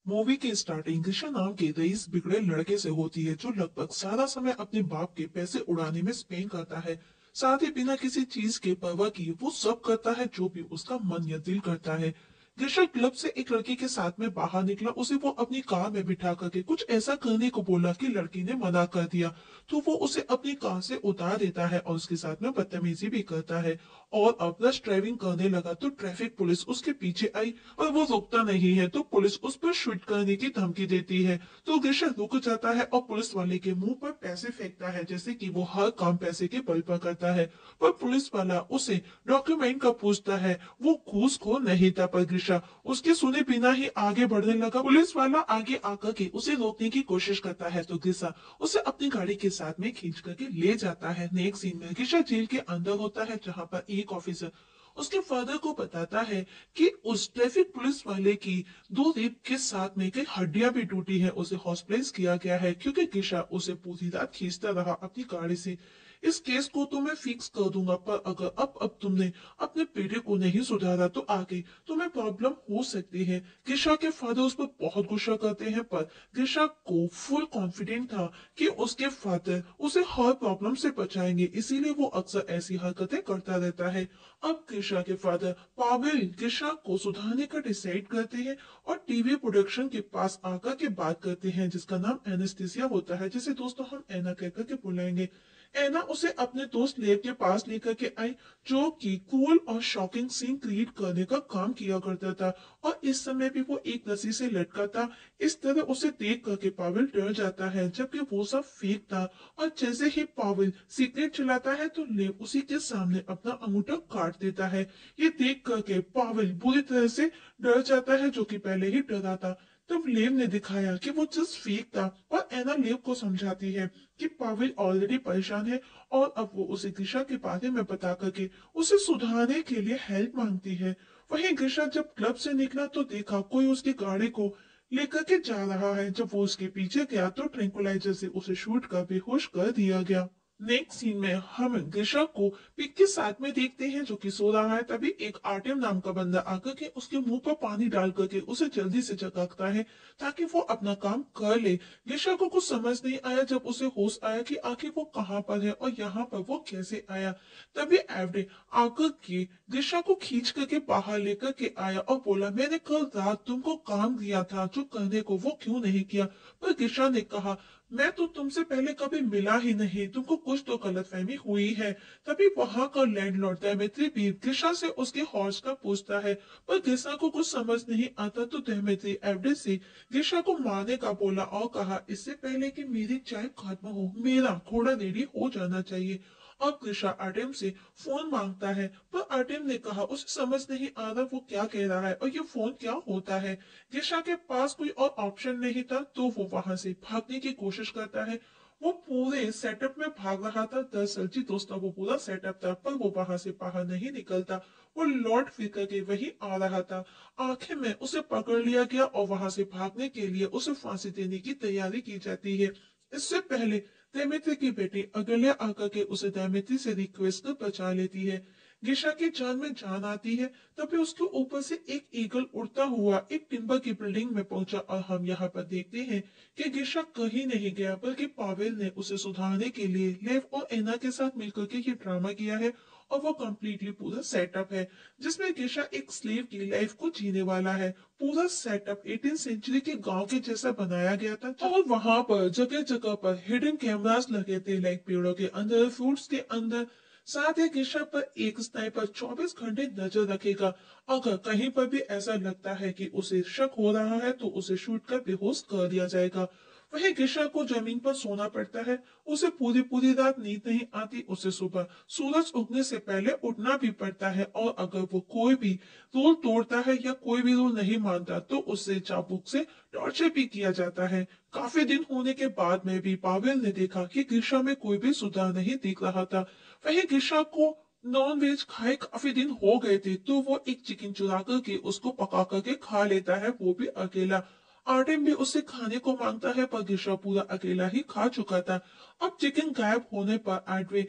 Movie की starting Krishna नाम के रईस बिगड़े लड़के से होती है जो लगभग सारा समय अपने बाप के पैसे उड़ाने में स्पेंड करता है। साथ ही बिना किसी चीज के परवाह किए वो सब करता है जो भी उसका मन या दिल करता है। कृष्णा क्लब से एक लड़की के साथ में बाहर निकला, उसे वो अपनी कार में बिठा करके कुछ ऐसा करने को बोला कि लड़की ने मना कर दिया। तो वो उसे अपनी कार से उतार देता है और उसके साथ में बदतमीजी भी करता है। और अब रश ड्राइविंग करने लगा तो ट्रैफिक पुलिस उसके पीछे आई और वो रुकता नहीं है तो पुलिस उस पर शूट करने की धमकी देती है। तो गिरशा रुक जाता है और पुलिस वाले के मुंह पर पैसे फेंकता है, जैसे कि वो हर काम पैसे के बल पर करता है। पर पुलिस वाला उसे डॉक्यूमेंट का पूछता है। वो घूसखोर नहीं था, पर गिरशा उसके सुने बिना ही आगे बढ़ने लगा। पुलिस वाला आगे आकर के उसे रोकने की कोशिश करता है तो गिरशा उसे अपनी गाड़ी के साथ में खींच करके ले जाता है। नेक्स्ट सीन में गिरशा जेल के अंदर होता है, जहां पर एक ऑफिसर उसके फादर को बताता है कि उस ट्रैफिक पुलिस वाले की दो रेप के साथ में कई हड्डियां भी टूटी है, उसे हॉस्पिटलाइज किया गया है क्योंकि किशा उसे पूरी रात खींचता रहा अपनी गाड़ी से। इस केस को तो मैं फिक्स कर दूंगा, पर अगर अब तुमने अपने बेटे को नहीं सुधारा तो आगे तुम्हें प्रॉब्लम हो सकती है। किशा के फादर उस पर बहुत गुस्सा करते हैं, पर किशा को फुल कॉन्फिडेंट था कि उसके फादर उसे हर प्रॉब्लम से बचाएंगे, इसीलिए वो अक्सर ऐसी हरकतें करता रहता है। अब किशा के फादर पावेल किशा को सुधारने का डिसाइड करते हैं और टीवी प्रोडक्शन के पास आकर के बात करते हैं, जिसका नाम एनेस्थीसिया होता है, जिसे दोस्तों हम एना कहकर के बुलाएंगे। एना उसे अपने दोस्त लेव के पास लेकर के आई, जो कि कूल और शॉकिंग सीन क्रिएट करने का काम किया करता था। और इस समय भी वो एक रस्सी से लटका था। इस तरह उसे देख करके पावेल डर जाता है, जबकि वो सब फेक था। और जैसे ही पावेल सिगरेट चलाता है तो लेव उसी के सामने अपना अंगूठा काट देता है। ये देख करके पावेल बुरी तरह से डर जाता है, जो कि पहले ही डरा था। तब लेव ने दिखाया कि वो जस्ट फेक था और एना लेव को समझाती है कि पावेल ऑलरेडी परेशान है और अब वो उसे गिशा के बारे में बता करके उसे सुधारने के लिए हेल्प मांगती है। वहीं गिशा जब क्लब से निकला तो देखा कोई उसकी गाड़ी को लेकर के जा रहा है। जब वो उसके पीछे गया तो ट्रैंकुलाइजर से उसे शूट कर बेहोश कर दिया गया। नेक्स्ट सीन में हम गिशा को पिक के साथ में देखते हैं, जो कि सो रहा है। तभी एक आर्टियम नाम का बंदा आकर के उसके मुंह पर पानी डाल करके उसे जल्दी से जगाता है ताकि वो अपना काम कर ले। गिशा को कुछ समझ नहीं आया जब उसे होश आया कि आखिर वो कहाँ पर है और यहाँ पर वो कैसे आया। तभी एवडे आकर के गिशा को खींच करके बाहर लेकर के आया और बोला, मैंने कल रात तुमको काम दिया था जो करने को, वो क्यों नहीं किया। पर गिशा ने कहा, मैं तो तुमसे पहले कभी मिला ही नहीं, तुमको कुछ तो गलतफहमी हुई है। तभी वहां का लैंडलॉर्ड दमयंती भी गिशा से उसके हॉर्स का पूछता है, पर गिशा को कुछ समझ नहीं आता तो दमयंती एवडे से गिशा को मारने का बोला और कहा, इससे पहले कि मेरी चाय खत्म हो मेरा घोड़ा रेडी हो जाना चाहिए। अब गिशा आर्टेम से फोन मांगता है, पर आर्टेम ने कहा उसे समझ नहीं आ रहा वो क्या कह रहा है और ये फोन क्या होता है। गिशा के पास कोई और ऑप्शन नहीं था तो वो वहां से भागने की कोशिश करता है। वो पूरे सेटअप में भाग रहा था। दरअसल जी दोस्तों, वो पूरा सेटअप था, पर वो वहां से बाहर नहीं निकलता। वो लौट फिर करके वही आ रहा था। आखिर में उसे पकड़ लिया गया और वहां से भागने के लिए उसे फांसी देने की तैयारी की जाती है। इससे पहले दैमित्री की बेटी अगल्या आकर के उसे दैमित्री से रिक्वेस्ट कर बचा लेती है। गिशा की जान में जान आती है। तभी उसके ऊपर से एक ईगल उड़ता हुआ एक टिम्बर की बिल्डिंग में पहुंचा और हम यहाँ पर देखते हैं कि गिशा कहीं नहीं गया, बल्कि पावेल ने उसे सुधारने के लिए लेव और एना के साथ मिलकर के ये ड्रामा किया है। और वो कम्प्लीटली पूरा सेटअप है, जिसमें गिशा एक स्लेव की लाइफ को जीने वाला है। पूरा सेटअप 18 सेंचुरी के गांव के जैसा बनाया गया था और वहां पर जगह जगह पर हिडन कैमरास लगे थे, लाइक पेड़ों के अंदर, फ्रूट्स के अंदर। साथ ही गिशा पर एक स्नाइपर 24 घंटे नजर रखेगा। अगर कहीं पर भी ऐसा लगता है कि उसे शक हो रहा है तो उसे शूट कर बेहोश कर दिया जाएगा। वहीं गिशा को जमीन पर सोना पड़ता है। उसे पूरी पूरी रात नींद नहीं आती। उसे सुबह सूरज उगने से पहले उठना भी पड़ता है और अगर वो कोई भी रूल तोड़ता है या कोई भी रूल नहीं मानता तो उससे चाबुक से टॉर्चर भी किया जाता है। काफी दिन होने के बाद में भी पावेल ने देखा कि गिशा में कोई भी सुधार नहीं दिख रहा था। वही गिशा को नॉन वेज खाए काफी दिन हो गए थे तो वो एक चिकन चुरा करके उसको पका करके खा लेता है, वो भी अकेला। आर्टेम भी उससे खाने को मांगता है, पर गिशा पूरा अकेला ही खा चुका था। अब चिकन गायब होने पर एडवे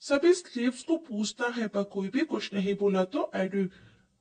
सभी स्लेव्स को पूछता है, पर कोई भी कुछ नहीं बोला तो एडवे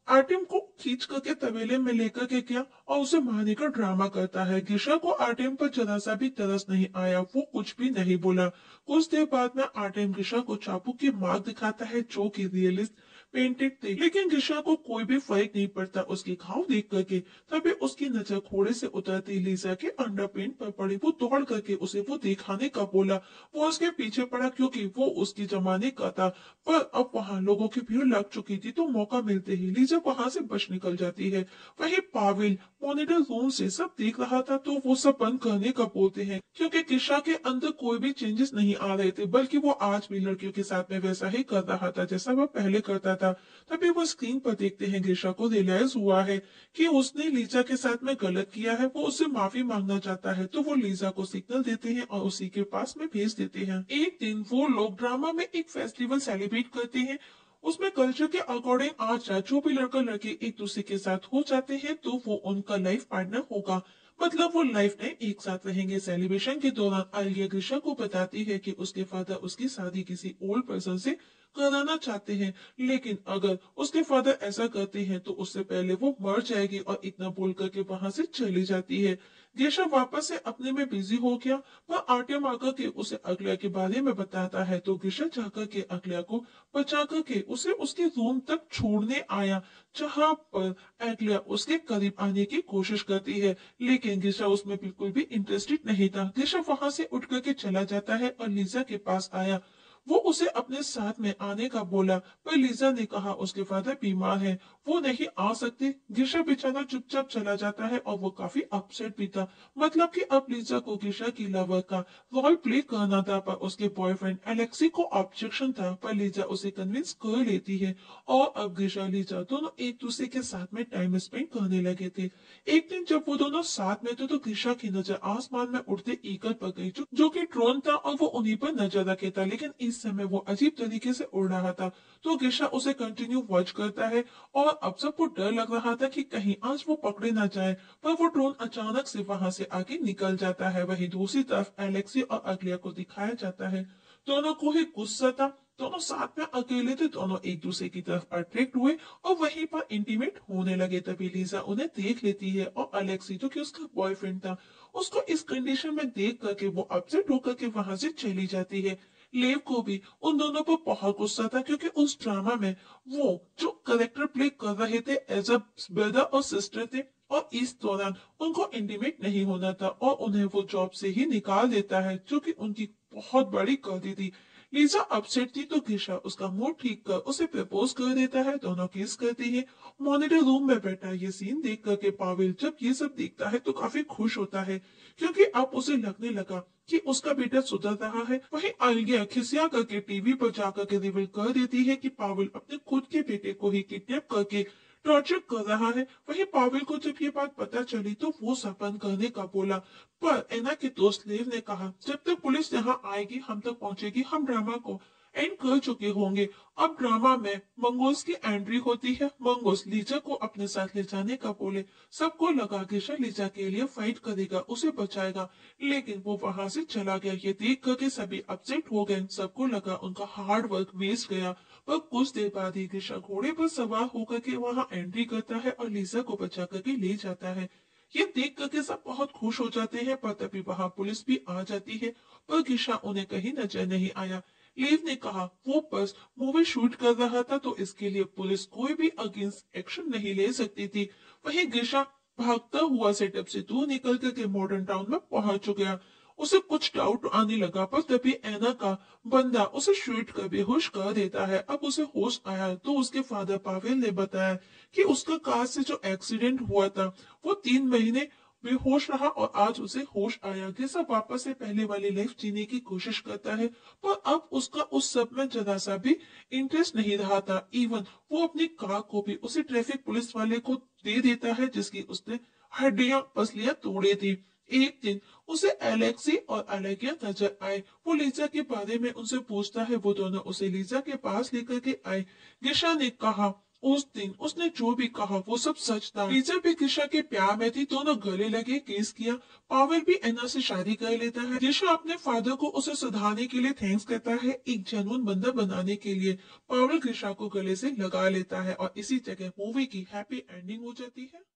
आर्टियम को खींच करके तबेले में लेकर के गया और उसे मारने का ड्रामा करता है। गिशा को आर्टियम पर जरा सा भी तरस नहीं आया, वो कुछ भी नहीं बोला। कुछ देर बाद में आर्टियम गिशा को चाबुक की मार्क दिखाता है जो कि रियलिस्ट पेंटेड थे, लेकिन गिशा को कोई भी फर्क नहीं पड़ता उसके घाव देख करके। तभी उसकी नजर घोड़े से उतरती लीजा के अंडरपेंट पर पड़ी। वो दौड़ करके उसे वो दिखाने का बोला। वो उसके पीछे पड़ा क्योंकि वो उसकी जमाने का था, पर अब वहां लोगों की भीड़ लग चुकी थी, तो मौका मिलते ही लीजा वहां से बच निकल जाती है। वही पाविल मॉनिटर रूम से सब देख रहा था, तो वो सब बंद करने का बोलते हैं क्योंकि किशा के अंदर कोई भी चेंजेस नहीं आ रहे थे, बल्कि वो आज भी लड़कियों के साथ में वैसा ही कर रहा था जैसा वह पहले करता था। तभी वो स्क्रीन पर देखते हैं गिशा को रियलाइज हुआ है कि उसने लीजा के साथ में गलत किया है। वो उससे माफी मांगना चाहता है, तो वो लीजा को सिग्नल देते हैं और उसी के पास में भेज देते हैं। एक दिन वो लोग ड्रामा में एक फेस्टिवल सेलिब्रेट करते हैं। उसमें कल्चर के अकॉर्डिंग आज जो भी लड़का लड़की एक दूसरे के साथ हो जाते हैं, तो वो उनका लाइफ पार्टनर होगा। मतलब वो लाइफ टाइम एक साथ रहेंगे। सेलिब्रेशन के दौरान आलिया ग्रीशा को बताती है कि उसके फादर उसकी शादी किसी ओल्ड पर्सन से कराना चाहते हैं, लेकिन अगर उसके फादर ऐसा करते हैं तो उससे पहले वो मर जाएगी, और इतना बोल करके वहां से चली जाती है। गेशा वापस से अपने में बिजी हो गया, पर आर्टियम आकर के उसे अगलिया के बारे में बताता है, तो गेशा जाकर के अगलिया को बचा करके उसे उसके रूम तक छोड़ने आया, जहां पर अगलिया उसके करीब आने की कोशिश करती है, लेकिन गिशा उसमें बिल्कुल भी इंटरेस्टेड नहीं था। गिशा वहां से उठ करके चला जाता है और लीजा के पास आया। वो उसे अपने साथ में आने का बोला, पर लीजा ने कहा उसके फादर बीमार है, वो नहीं आ सकते। गिशा बेचारा चुपचाप चला जाता है और वो काफी अपसेट भी था। मतलब कि अब लीजा को गिशा की लवर का रोल प्ले करना था, पर उसके बॉयफ्रेंड एलेक्सी को ऑब्जेक्शन था, पर लीजा उसे कन्विंस कर लेती है और अब गिशा लीजा दोनों एक दूसरे के साथ में टाइम स्पेंड करने लगे थे। एक दिन जब वो दोनों साथ में थे, तो गिशा की नजर आसमान में उड़ते ईगल पर गई, जो कि ड्रोन था और वो उन्हीं पर नजर रखे था, लेकिन इस समय वो अजीब तरीके से उड़ रहा था। तो गिशा उसे कंटिन्यू वॉच करता है और अब सबको डर लग रहा था कि कहीं आज वो पकड़े ना जाए, पर वो ड्रोन अचानक से वहां से आगे निकल जाता है। वहीं दूसरी तरफ एलेक्सी और अगलिया को दिखाया जाता है। दोनों को ही गुस्सा था, दोनों साथ में अकेले थे, दोनों एक दूसरे की तरफ अट्रैक्ट हुए और वहीं पर इंटीमेट होने लगे। तभी लीजा उन्हें देख लेती है और अलेक्सी जो कि उसका बॉयफ्रेंड था, उसको इस कंडीशन में देख करके वो अपसेट होकर के वहां से चली जाती है। लेव को भी उन दोनों पर बहुत गुस्सा था, क्योंकि उस ड्रामा में वो जो करेक्टर प्ले कर रहे थे एज अ ब्रदर और सिस्टर थे, और इस दौरान उनको इंटीमेट नहीं होना था और उन्हें वो जॉब से ही निकाल देता है, जो कि उनकी बहुत बड़ी गलती थी। लीजा अपसेट थी, तो घिशा उसका मूड ठीक कर उसे प्रपोज कर देता है। दोनों किस करती है। मॉनिटर रूम में बैठा ये सीन देख करके पावेल जब ये सब देखता है तो काफी खुश होता है, क्योंकि अब उसे लगने लगा कि उसका बेटा सुधर रहा है। वहीं आलिया खिसिया करके टीवी पर जाकर के रिवील कर देती है कि पावेल अपने खुद के बेटे को ही किडनैप करके टॉर्चर कर रहा है। वहीं पावेल को जब ये बात पता चली तो वो सब बंद करने का बोला, पर एना के दोस्त लेव ने कहा जब तक पुलिस यहाँ आएगी हम तक पहुंचेगी, हम ड्रामा को एंड कर चुके होंगे। अब ड्रामा में मंगोस की एंट्री होती है। मंगोस लीजा को अपने साथ ले जाने का बोले। सबको लगा गिशा लीजा के लिए फाइट करेगा, उसे बचाएगा, लेकिन वो वहां से चला गया। ये देख करके सभी अपसेट हो गए। सबको लगा उनका हार्ड वर्क वेस्ट गया। पर कुछ देर बाद ही गिशा घोड़े पर सवार होकर के वहां एंट्री करता है और लीजा को बचा करके ले जाता है। ये देख करके सब बहुत खुश हो जाते हैं, पर तभी वहां पुलिस भी आ जाती है, पर गिशा उन्हें कहीं नजर नहीं आया। लीव ने कहा वो बस मूवी शूट कर रहा था, तो इसके लिए पुलिस कोई भी अगेंस्ट एक्शन नहीं ले सकती थी। वहीं गिशा भागता हुआ सेटअप से दूर निकल करके मॉडर्न टाउन में पहुंच गया। उसे कुछ डाउट आने लगा, पर तभी एना का बंदा उसे शूट कर बेहोश कर देता है। अब उसे होश आया तो उसके फादर पावेल ने बताया कि उसका कार से जो एक्सीडेंट हुआ था, वो 3 महीने बेहोश रहा और आज उसे होश आया। जैसा वापस से पहले वाली लाइफ जीने की कोशिश करता है, पर अब उसका उस सब में जरा सा भी इंटरेस्ट नहीं रहा था। इवन वो अपनी कार को भी उसे ट्रैफिक पुलिस वाले को दे देता है, जिसकी उसने हड्डियां पसलियां तोड़ी थी। एक दिन उसे एलेक्सी और अलेगिया नजर आए। वो लीजा के बारे में उनसे पूछता है। वो दोनों उसे लीजा के पास लेकर के आए। गिशा ने कहा उस दिन उसने जो भी कहा वो सब सच था। लीजा भी त्रिशा के प्यार में थी, दोनों गले लगे, किस किया। पावेल भी एना से शादी कर लेता है। त्रिशा अपने फादर को उसे सुधारने के लिए थैंक्स कहता है, एक जेन्युइन बंदा बनाने के लिए। पावेल त्रिशा को गले से लगा लेता है और इसी जगह मूवी की हैप्पी एंडिंग हो जाती है।